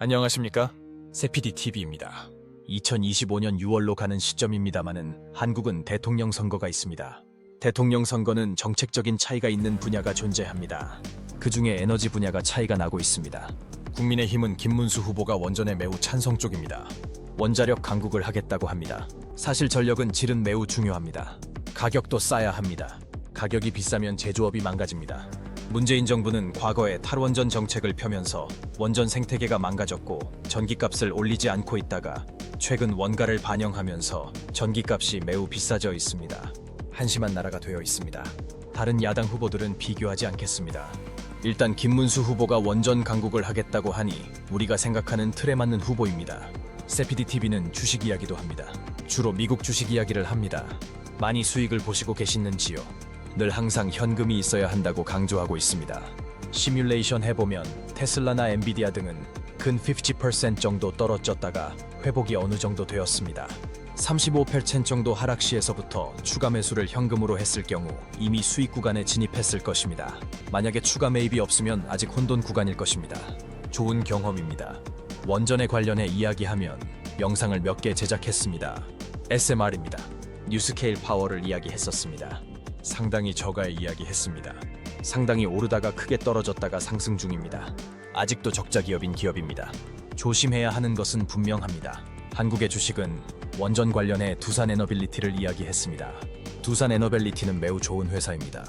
안녕하십니까? 세피디TV입니다. 2025년 6월로 가는 시점입니다마는 한국은 대통령 선거가 있습니다. 대통령 선거는 정책적인 차이가 있는 분야가 존재합니다. 그 중에 에너지 분야가 차이가 나고 있습니다. 국민의힘은 김문수 후보가 원전에 매우 찬성 쪽입니다. 원자력 강국을 하겠다고 합니다. 사실 전력은 질은 매우 중요합니다. 가격도 싸야 합니다. 가격이 비싸면 제조업이 망가집니다. 문재인 정부는 과거에 탈원전 정책을 펴면서 원전 생태계가 망가졌고 전기값을 올리지 않고 있다가 최근 원가를 반영하면서 전기값이 매우 비싸져 있습니다. 한심한 나라가 되어 있습니다. 다른 야당 후보들은 비교하지 않겠습니다. 일단 김문수 후보가 원전 강국을 하겠다고 하니 우리가 생각하는 틀에 맞는 후보입니다. 세피디TV는 주식 이야기도 합니다. 주로 미국 주식 이야기를 합니다. 많이 수익을 보시고 계시는지요? 늘 항상 현금이 있어야 한다고 강조하고 있습니다. 시뮬레이션 해보면 테슬라나 엔비디아 등은 근 50% 정도 떨어졌다가 회복이 어느 정도 되었습니다. 35% 정도 하락 시에서부터 추가 매수를 현금으로 했을 경우 이미 수익 구간에 진입했을 것입니다. 만약에 추가 매입이 없으면 아직 혼돈 구간일 것입니다. 좋은 경험입니다. 원전에 관련해 이야기하면 영상을 몇 개 제작했습니다. SMR입니다. 뉴스케일 파워를 이야기했었습니다. 상당히 저가에 이야기했습니다. 상당히 오르다가 크게 떨어졌다가 상승 중입니다. 아직도 적자 기업인 기업입니다. 조심해야 하는 것은 분명합니다. 한국의 주식은 원전 관련해 두산에너빌리티를 이야기했습니다. 두산에너빌리티는 매우 좋은 회사입니다.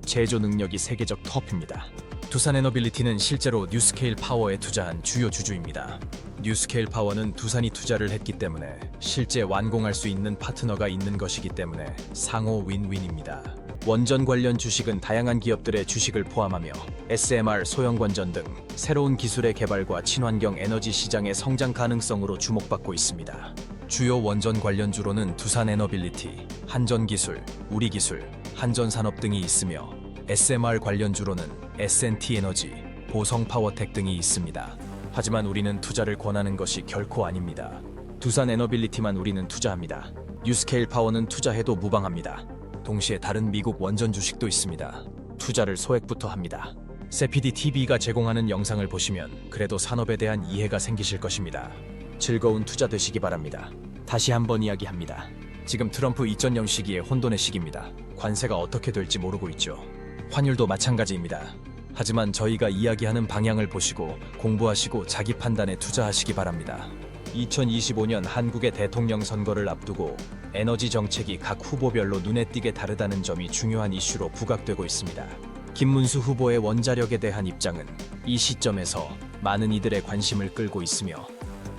제조 능력이 세계적 톱입니다. 두산에너빌리티는 실제로 뉴스케일 파워에 투자한 주요 주주입니다. 뉴스케일 파워는 두산이 투자를 했기 때문에 실제 완공할 수 있는 파트너가 있는 것이기 때문에 상호 윈윈입니다. 원전 관련 주식은 다양한 기업들의 주식을 포함하며 SMR, 소형원전 등 새로운 기술의 개발과 친환경 에너지 시장의 성장 가능성으로 주목받고 있습니다. 주요 원전 관련주로는 두산에너빌리티, 한전기술, 우리기술, 한전산업 등이 있으며 SMR 관련주로는 S&T에너지, 보성파워텍 등이 있습니다. 하지만 우리는 투자를 권하는 것이 결코 아닙니다. 두산에너빌리티만 우리는 투자합니다. 뉴스케일 파워는 투자해도 무방합니다. 동시에 다른 미국 원전 주식도 있습니다. 투자를 소액부터 합니다. 세피디TV가 제공하는 영상을 보시면 그래도 산업에 대한 이해가 생기실 것입니다. 즐거운 투자 되시기 바랍니다. 다시 한번 이야기합니다. 지금 트럼프 이전령 시기에 혼돈의 시기입니다. 관세가 어떻게 될지 모르고 있죠. 환율도 마찬가지입니다. 하지만 저희가 이야기하는 방향을 보시고 공부하시고 자기 판단에 투자하시기 바랍니다. 2025년 한국의 대통령 선거를 앞두고 에너지 정책이 각 후보별로 눈에 띄게 다르다는 점이 중요한 이슈로 부각되고 있습니다. 김문수 후보의 원자력에 대한 입장은 이 시점에서 많은 이들의 관심을 끌고 있으며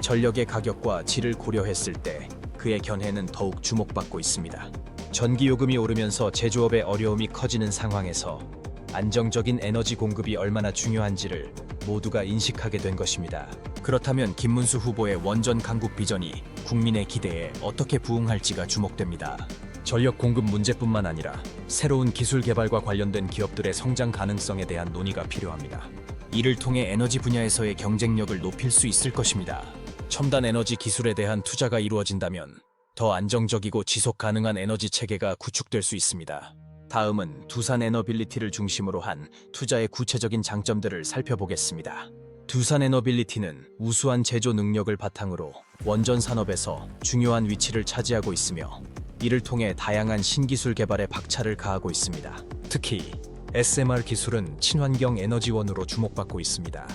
전력의 가격과 질을 고려했을 때 그의 견해는 더욱 주목받고 있습니다. 전기요금이 오르면서 제조업의 어려움이 커지는 상황에서 안정적인 에너지 공급이 얼마나 중요한지를 모두가 인식하게 된 것입니다. 그렇다면 김문수 후보의 원전 강국 비전이 국민의 기대에 어떻게 부응할지가 주목됩니다. 전력 공급 문제뿐만 아니라 새로운 기술 개발과 관련된 기업들의 성장 가능성에 대한 논의가 필요합니다. 이를 통해 에너지 분야에서의 경쟁력을 높일 수 있을 것입니다. 첨단 에너지 기술에 대한 투자가 이루어진다면 더 안정적이고 지속 가능한 에너지 체계가 구축될 수 있습니다. 다음은 두산에너빌리티를 중심으로 한 투자의 구체적인 장점들을 살펴보겠습니다. 두산에너빌리티는 우수한 제조 능력을 바탕으로 원전 산업에서 중요한 위치를 차지하고 있으며 이를 통해 다양한 신기술 개발에 박차를 가하고 있습니다. 특히 SMR 기술은 친환경 에너지원으로 주목받고 있습니다.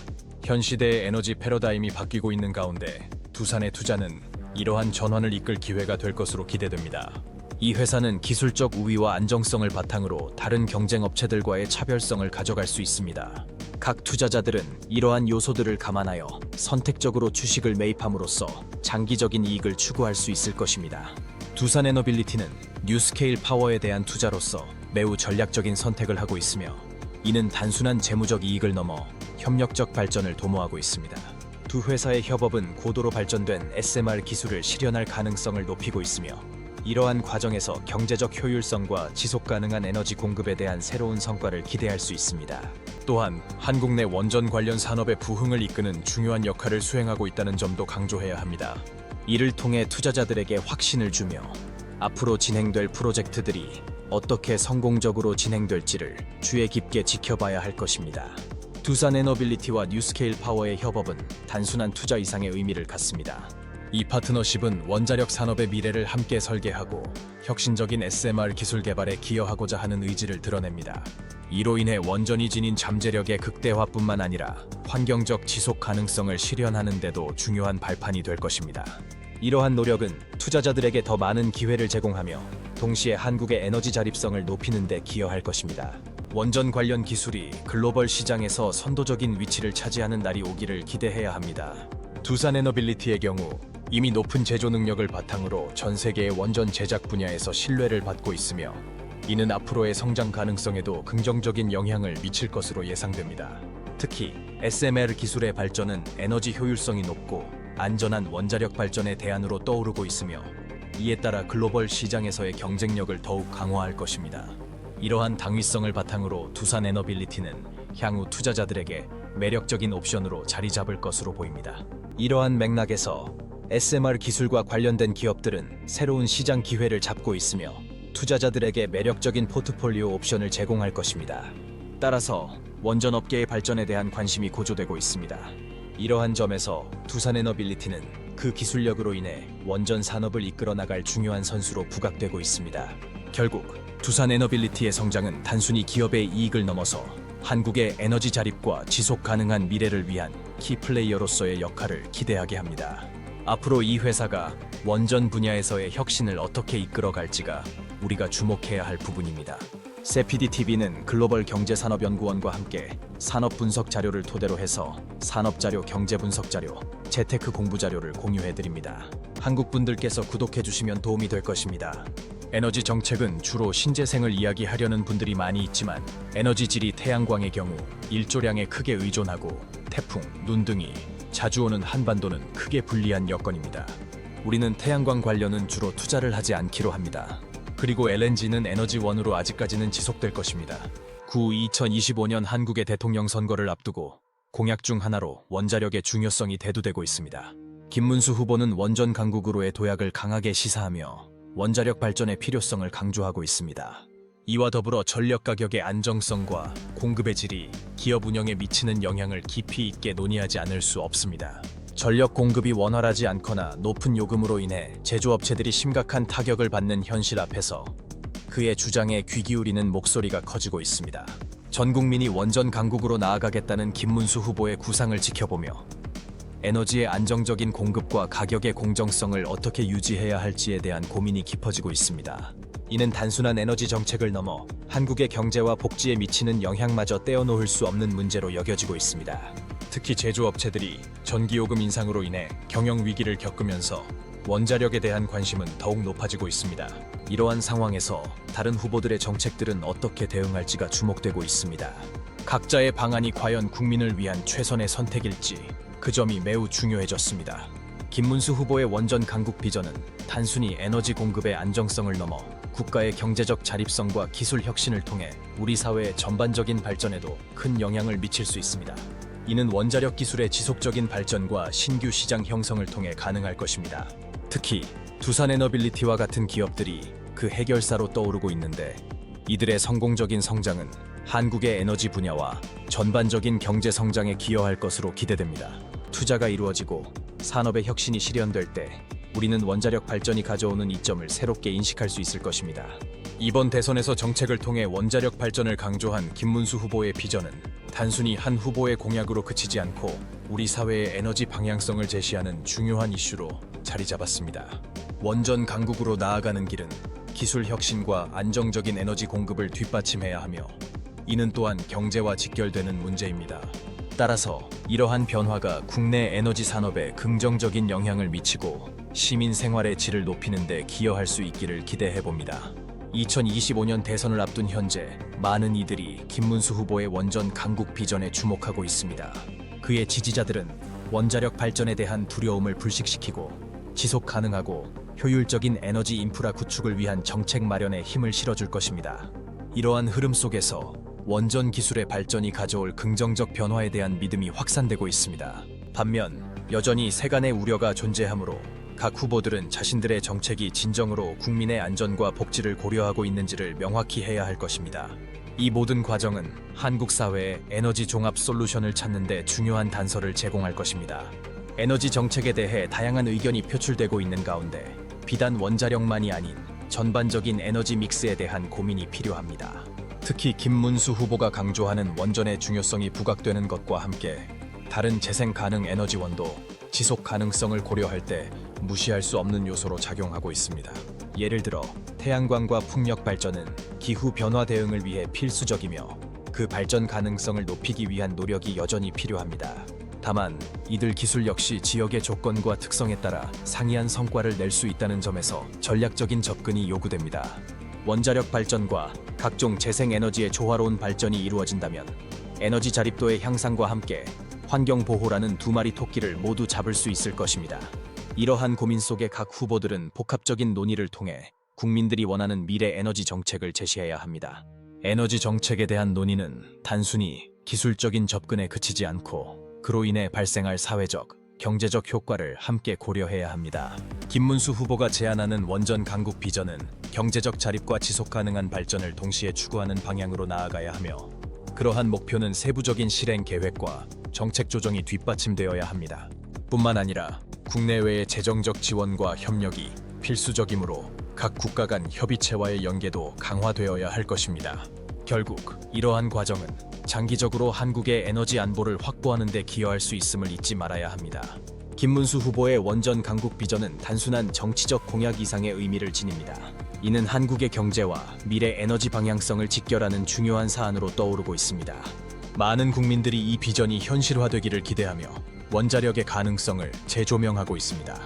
현 시대의 에너지 패러다임이 바뀌고 있는 가운데 두산의 투자는 이러한 전환을 이끌 기회가 될 것으로 기대됩니다. 이 회사는 기술적 우위와 안정성을 바탕으로 다른 경쟁 업체들과의 차별성을 가져갈 수 있습니다. 각 투자자들은 이러한 요소들을 감안하여 선택적으로 주식을 매입함으로써 장기적인 이익을 추구할 수 있을 것입니다. 두산에너빌리티는 뉴스케일 파워에 대한 투자로서 매우 전략적인 선택을 하고 있으며 이는 단순한 재무적 이익을 넘어 협력적 발전을 도모하고 있습니다. 두 회사의 협업은 고도로 발전된 SMR 기술을 실현할 가능성을 높이고 있으며 이러한 과정에서 경제적 효율성과 지속 가능한 에너지 공급에 대한 새로운 성과를 기대할 수 있습니다. 또한 한국 내 원전 관련 산업의 부흥을 이끄는 중요한 역할을 수행하고 있다는 점도 강조해야 합니다. 이를 통해 투자자들에게 확신을 주며 앞으로 진행될 프로젝트들이 어떻게 성공적으로 진행될지를 주의 깊게 지켜봐야 할 것입니다. 두산에너빌리티와 뉴스케일 파워의 협업은 단순한 투자 이상의 의미를 갖습니다. 이 파트너십은 원자력 산업의 미래를 함께 설계하고 혁신적인 SMR 기술 개발에 기여하고자 하는 의지를 드러냅니다. 이로 인해 원전이 지닌 잠재력의 극대화뿐만 아니라 환경적 지속 가능성을 실현하는 데도 중요한 발판이 될 것입니다. 이러한 노력은 투자자들에게 더 많은 기회를 제공하며 동시에 한국의 에너지 자립성을 높이는 데 기여할 것입니다. 원전 관련 기술이 글로벌 시장에서 선도적인 위치를 차지하는 날이 오기를 기대해야 합니다. 두산에너빌리티의 경우 이미 높은 제조 능력을 바탕으로 전 세계의 원전 제작 분야에서 신뢰를 받고 있으며 이는 앞으로의 성장 가능성에도 긍정적인 영향을 미칠 것으로 예상됩니다. 특히 SMR 기술의 발전은 에너지 효율성이 높고 안전한 원자력 발전의 대안으로 떠오르고 있으며 이에 따라 글로벌 시장에서의 경쟁력을 더욱 강화할 것입니다. 이러한 당위성을 바탕으로 두산에너빌리티는 향후 투자자들에게 매력적인 옵션으로 자리 잡을 것으로 보입니다. 이러한 맥락에서 SMR 기술과 관련된 기업들은 새로운 시장 기회를 잡고 있으며 투자자들에게 매력적인 포트폴리오 옵션을 제공할 것입니다. 따라서 원전 업계의 발전에 대한 관심이 고조되고 있습니다. 이러한 점에서 두산에너빌리티는 그 기술력으로 인해 원전 산업을 이끌어 나갈 중요한 선수로 부각되고 있습니다. 결국 두산에너빌리티의 성장은 단순히 기업의 이익을 넘어서 한국의 에너지 자립과 지속 가능한 미래를 위한 키플레이어로서의 역할을 기대하게 합니다. 앞으로 이 회사가 원전 분야에서의 혁신을 어떻게 이끌어갈지가 우리가 주목해야 할 부분입니다. 세피디TV는 글로벌 경제산업연구원과 함께 산업 분석 자료를 토대로 해서 산업자료, 경제분석 자료, 재테크 공부 자료를 공유해드립니다. 한국 분들께서 구독해주시면 도움이 될 것입니다. 에너지 정책은 주로 신재생을 이야기하려는 분들이 많이 있지만 에너지 질이 태양광의 경우 일조량에 크게 의존하고 태풍, 눈 등이 자주 오는 한반도는 크게 불리한 여건입니다. 우리는 태양광 관련은 주로 투자를 하지 않기로 합니다. 그리고 LNG는 에너지원으로 아직까지는 지속될 것입니다. 2025년 한국의 대통령 선거를 앞두고 공약 중 하나로 원자력의 중요성이 대두되고 있습니다. 김문수 후보는 원전 강국으로의 도약을 강하게 시사하며 원자력 발전의 필요성을 강조하고 있습니다. 이와 더불어 전력 가격의 안정성과 공급의 질이 기업 운영에 미치는 영향을 깊이 있게 논의하지 않을 수 없습니다. 전력 공급이 원활하지 않거나 높은 요금으로 인해 제조업체들이 심각한 타격을 받는 현실 앞에서 그의 주장에 귀 기울이는 목소리가 커지고 있습니다. 전 국민이 원전 강국으로 나아가겠다는 김문수 후보의 구상을 지켜보며 에너지의 안정적인 공급과 가격의 공정성을 어떻게 유지해야 할지에 대한 고민이 깊어지고 있습니다. 이는 단순한 에너지 정책을 넘어 한국의 경제와 복지에 미치는 영향마저 떼어놓을 수 없는 문제로 여겨지고 있습니다. 특히 제조업체들이 전기요금 인상으로 인해 경영 위기를 겪으면서 원자력에 대한 관심은 더욱 높아지고 있습니다. 이러한 상황에서 다른 후보들의 정책들은 어떻게 대응할지가 주목되고 있습니다. 각자의 방안이 과연 국민을 위한 최선의 선택일지 그 점이 매우 중요해졌습니다. 김문수 후보의 원전 강국 비전은 단순히 에너지 공급의 안정성을 넘어 국가의 경제적 자립성과 기술 혁신을 통해 우리 사회의 전반적인 발전에도 큰 영향을 미칠 수 있습니다. 이는 원자력 기술의 지속적인 발전과 신규 시장 형성을 통해 가능할 것입니다. 특히 두산에너빌리티와 같은 기업들이 그 해결사로 떠오르고 있는데 이들의 성공적인 성장은 한국의 에너지 분야와 전반적인 경제 성장에 기여할 것으로 기대됩니다. 투자가 이루어지고 산업의 혁신이 실현될 때 우리는 원자력 발전이 가져오는 이점을 새롭게 인식할 수 있을 것입니다. 이번 대선에서 정책을 통해 원자력 발전을 강조한 김문수 후보의 비전은 단순히 한 후보의 공약으로 그치지 않고 우리 사회의 에너지 방향성을 제시하는 중요한 이슈로 자리 잡았습니다. 원전 강국으로 나아가는 길은 기술 혁신과 안정적인 에너지 공급을 뒷받침해야 하며 이는 또한 경제와 직결되는 문제입니다. 따라서 이러한 변화가 국내 에너지 산업에 긍정적인 영향을 미치고 시민 생활의 질을 높이는 데 기여할 수 있기를 기대해 봅니다. 2025년 대선을 앞둔 현재 많은 이들이 김문수 후보의 원전 강국 비전에 주목하고 있습니다. 그의 지지자들은 원자력 발전에 대한 두려움을 불식시키고 지속 가능하고 효율적인 에너지 인프라 구축을 위한 정책 마련에 힘을 실어줄 것입니다. 이러한 흐름 속에서 원전 기술의 발전이 가져올 긍정적 변화에 대한 믿음이 확산되고 있습니다. 반면 여전히 세간의 우려가 존재하므로 각 후보들은 자신들의 정책이 진정으로 국민의 안전과 복지를 고려하고 있는지를 명확히 해야 할 것입니다. 이 모든 과정은 한국 사회의 에너지 종합 솔루션을 찾는 데 중요한 단서를 제공할 것입니다. 에너지 정책에 대해 다양한 의견이 표출되고 있는 가운데 비단 원자력만이 아닌 전반적인 에너지 믹스에 대한 고민이 필요합니다. 특히 김문수 후보가 강조하는 원전의 중요성이 부각되는 것과 함께 다른 재생 가능 에너지원도 지속 가능성을 고려할 때 무시할 수 없는 요소로 작용하고 있습니다. 예를 들어 태양광과 풍력 발전은 기후 변화 대응을 위해 필수적이며 그 발전 가능성을 높이기 위한 노력이 여전히 필요합니다. 다만 이들 기술 역시 지역의 조건과 특성에 따라 상이한 성과를 낼 수 있다는 점에서 전략적인 접근이 요구됩니다. 원자력 발전과 각종 재생에너지의 조화로운 발전이 이루어진다면 에너지 자립도의 향상과 함께 환경 보호라는 두 마리 토끼를 모두 잡을 수 있을 것입니다. 이러한 고민 속에 각 후보들은 복합적인 논의를 통해 국민들이 원하는 미래 에너지 정책을 제시해야 합니다. 에너지 정책에 대한 논의는 단순히 기술적인 접근에 그치지 않고 그로 인해 발생할 사회적, 경제적 효과를 함께 고려해야 합니다. 김문수 후보가 제안하는 원전 강국 비전은 경제적 자립과 지속 가능한 발전을 동시에 추구하는 방향으로 나아가야 하며 그러한 목표는 세부적인 실행 계획과 정책 조정이 뒷받침되어야 합니다. 뿐만 아니라 국내외의 재정적 지원과 협력이 필수적이므로 각 국가 간 협의체와의 연계도 강화되어야 할 것입니다. 결국 이러한 과정은 장기적으로 한국의 에너지 안보를 확보하는 데 기여할 수 있음을 잊지 말아야 합니다. 김문수 후보의 원전 강국 비전은 단순한 정치적 공약 이상의 의미를 지닙니다. 이는 한국의 경제와 미래 에너지 방향성을 직결하는 중요한 사안으로 떠오르고 있습니다. 많은 국민들이 이 비전이 현실화되기를 기대하며 원자력의 가능성을 재조명하고 있습니다.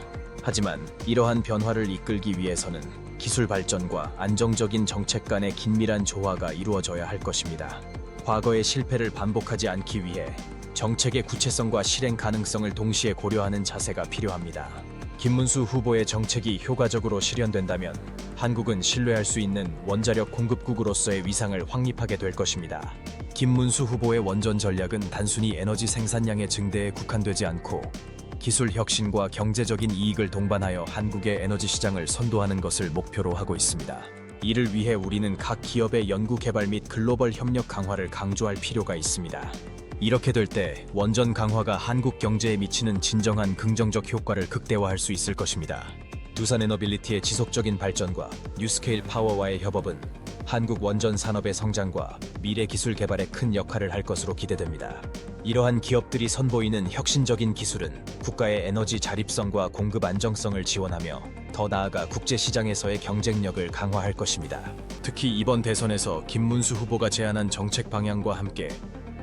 하지만 이러한 변화를 이끌기 위해서는 기술 발전과 안정적인 정책 간의 긴밀한 조화가 이루어져야 할 것입니다. 과거의 실패를 반복하지 않기 위해 정책의 구체성과 실행 가능성을 동시에 고려하는 자세가 필요합니다. 김문수 후보의 정책이 효과적으로 실현된다면 한국은 신뢰할 수 있는 원자력 공급국으로서의 위상을 확립하게 될 것입니다. 김문수 후보의 원전 전략은 단순히 에너지 생산량의 증대에 국한되지 않고 기술 혁신과 경제적인 이익을 동반하여 한국의 에너지 시장을 선도하는 것을 목표로 하고 있습니다. 이를 위해 우리는 각 기업의 연구 개발 및 글로벌 협력 강화를 강조할 필요가 있습니다. 이렇게 될 때 원전 강화가 한국 경제에 미치는 진정한 긍정적 효과를 극대화할 수 있을 것입니다. 두산에너빌리티의 지속적인 발전과 뉴스케일 파워와의 협업은 한국 원전 산업의 성장과 미래 기술 개발에 큰 역할을 할 것으로 기대됩니다. 이러한 기업들이 선보이는 혁신적인 기술은 국가의 에너지 자립성과 공급 안정성을 지원하며 더 나아가 국제 시장에서의 경쟁력을 강화할 것입니다. 특히 이번 대선에서 김문수 후보가 제안한 정책 방향과 함께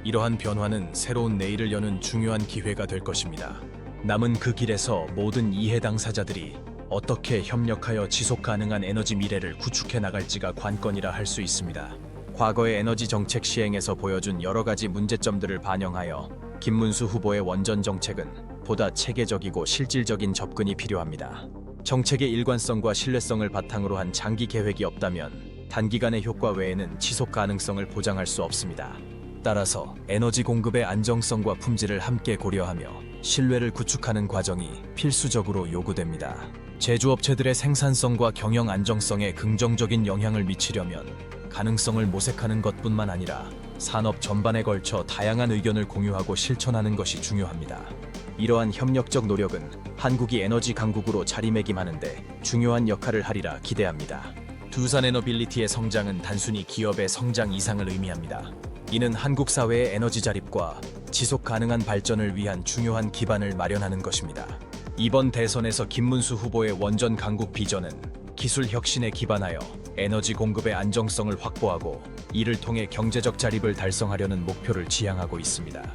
이러한 변화는 새로운 내일을 여는 중요한 기회가 될 것입니다. 남은 그 길에서 모든 이해 당사자들이 어떻게 협력하여 지속 가능한 에너지 미래를 구축해 나갈지가 관건이라 할 수 있습니다. 과거의 에너지 정책 시행에서 보여준 여러 가지 문제점들을 반영하여 김문수 후보의 원전 정책은 보다 체계적이고 실질적인 접근이 필요합니다. 정책의 일관성과 신뢰성을 바탕으로 한 장기 계획이 없다면 단기간의 효과 외에는 지속 가능성을 보장할 수 없습니다. 따라서 에너지 공급의 안정성과 품질을 함께 고려하며 신뢰를 구축하는 과정이 필수적으로 요구됩니다. 제조업체들의 생산성과 경영 안정성에 긍정적인 영향을 미치려면 가능성을 모색하는 것뿐만 아니라 산업 전반에 걸쳐 다양한 의견을 공유하고 실천하는 것이 중요합니다. 이러한 협력적 노력은 한국이 에너지 강국으로 자리매김하는데 중요한 역할을 하리라 기대합니다. 두산에너빌리티의 성장은 단순히 기업의 성장 이상을 의미합니다. 이는 한국 사회의 에너지 자립과 지속 가능한 발전을 위한 중요한 기반을 마련하는 것입니다. 이번 대선에서 김문수 후보의 원전 강국 비전은 기술 혁신에 기반하여 에너지 공급의 안정성을 확보하고 이를 통해 경제적 자립을 달성하려는 목표를 지향하고 있습니다.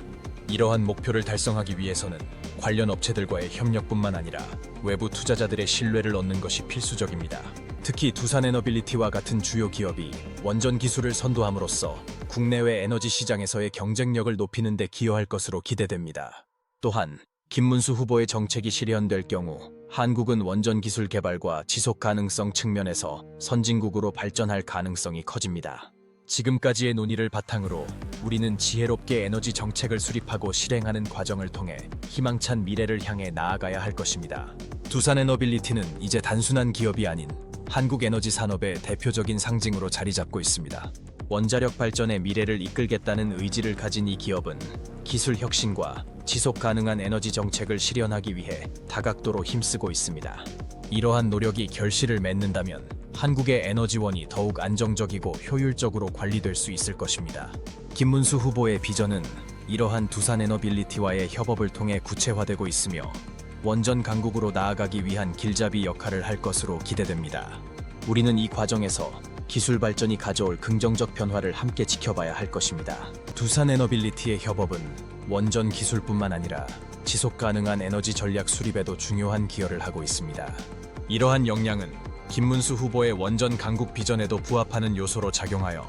이러한 목표를 달성하기 위해서는 관련 업체들과의 협력뿐만 아니라 외부 투자자들의 신뢰를 얻는 것이 필수적입니다. 특히 두산에너빌리티와 같은 주요 기업이 원전 기술을 선도함으로써 국내외 에너지 시장에서의 경쟁력을 높이는 데 기여할 것으로 기대됩니다. 또한 김문수 후보의 정책이 실현될 경우 한국은 원전 기술 개발과 지속 가능성 측면에서 선진국으로 발전할 가능성이 커집니다. 지금까지의 논의를 바탕으로 우리는 지혜롭게 에너지 정책을 수립하고 실행하는 과정을 통해 희망찬 미래를 향해 나아가야 할 것입니다. 두산에너빌리티는 이제 단순한 기업이 아닌 한국 에너지 산업의 대표적인 상징으로 자리 잡고 있습니다. 원자력 발전의 미래를 이끌겠다는 의지를 가진 이 기업은 기술 혁신과 지속 가능한 에너지 정책을 실현하기 위해 다각도로 힘쓰고 있습니다. 이러한 노력이 결실을 맺는다면 한국의 에너지원이 더욱 안정적이고 효율적으로 관리될 수 있을 것입니다. 김문수 후보의 비전은 이러한 두산에너빌리티와의 협업을 통해 구체화되고 있으며 원전 강국으로 나아가기 위한 길잡이 역할을 할 것으로 기대됩니다. 우리는 이 과정에서 기술 발전이 가져올 긍정적 변화를 함께 지켜봐야 할 것입니다. 두산에너빌리티의 협업은 원전 기술뿐만 아니라 지속 가능한 에너지 전략 수립에도 중요한 기여를 하고 있습니다. 이러한 역량은 김문수 후보의 원전 강국 비전에도 부합하는 요소로 작용하여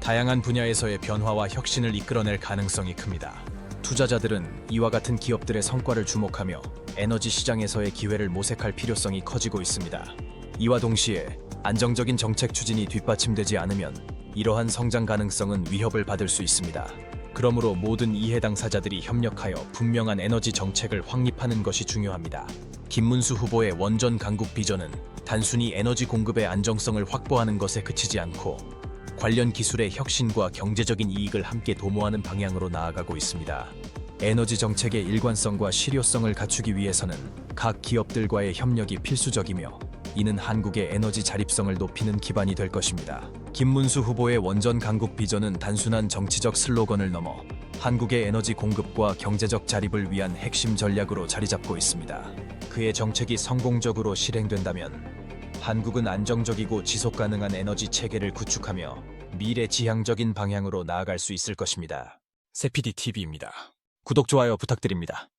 다양한 분야에서의 변화와 혁신을 이끌어낼 가능성이 큽니다. 투자자들은 이와 같은 기업들의 성과를 주목하며 에너지 시장에서의 기회를 모색할 필요성이 커지고 있습니다. 이와 동시에 안정적인 정책 추진이 뒷받침되지 않으면 이러한 성장 가능성은 위협을 받을 수 있습니다. 그러므로 모든 이해 당사자들이 협력하여 분명한 에너지 정책을 확립하는 것이 중요합니다. 김문수 후보의 원전 강국 비전은 단순히 에너지 공급의 안정성을 확보하는 것에 그치지 않고 관련 기술의 혁신과 경제적인 이익을 함께 도모하는 방향으로 나아가고 있습니다. 에너지 정책의 일관성과 실효성을 갖추기 위해서는 각 기업들과의 협력이 필수적이며 이는 한국의 에너지 자립성을 높이는 기반이 될 것입니다. 김문수 후보의 원전 강국 비전은 단순한 정치적 슬로건을 넘어 한국의 에너지 공급과 경제적 자립을 위한 핵심 전략으로 자리잡고 있습니다. 그의 정책이 성공적으로 실행된다면 한국은 안정적이고 지속 가능한 에너지 체계를 구축하며 미래지향적인 방향으로 나아갈 수 있을 것입니다. 세피디 TV입니다. 구독, 좋아요 부탁드립니다.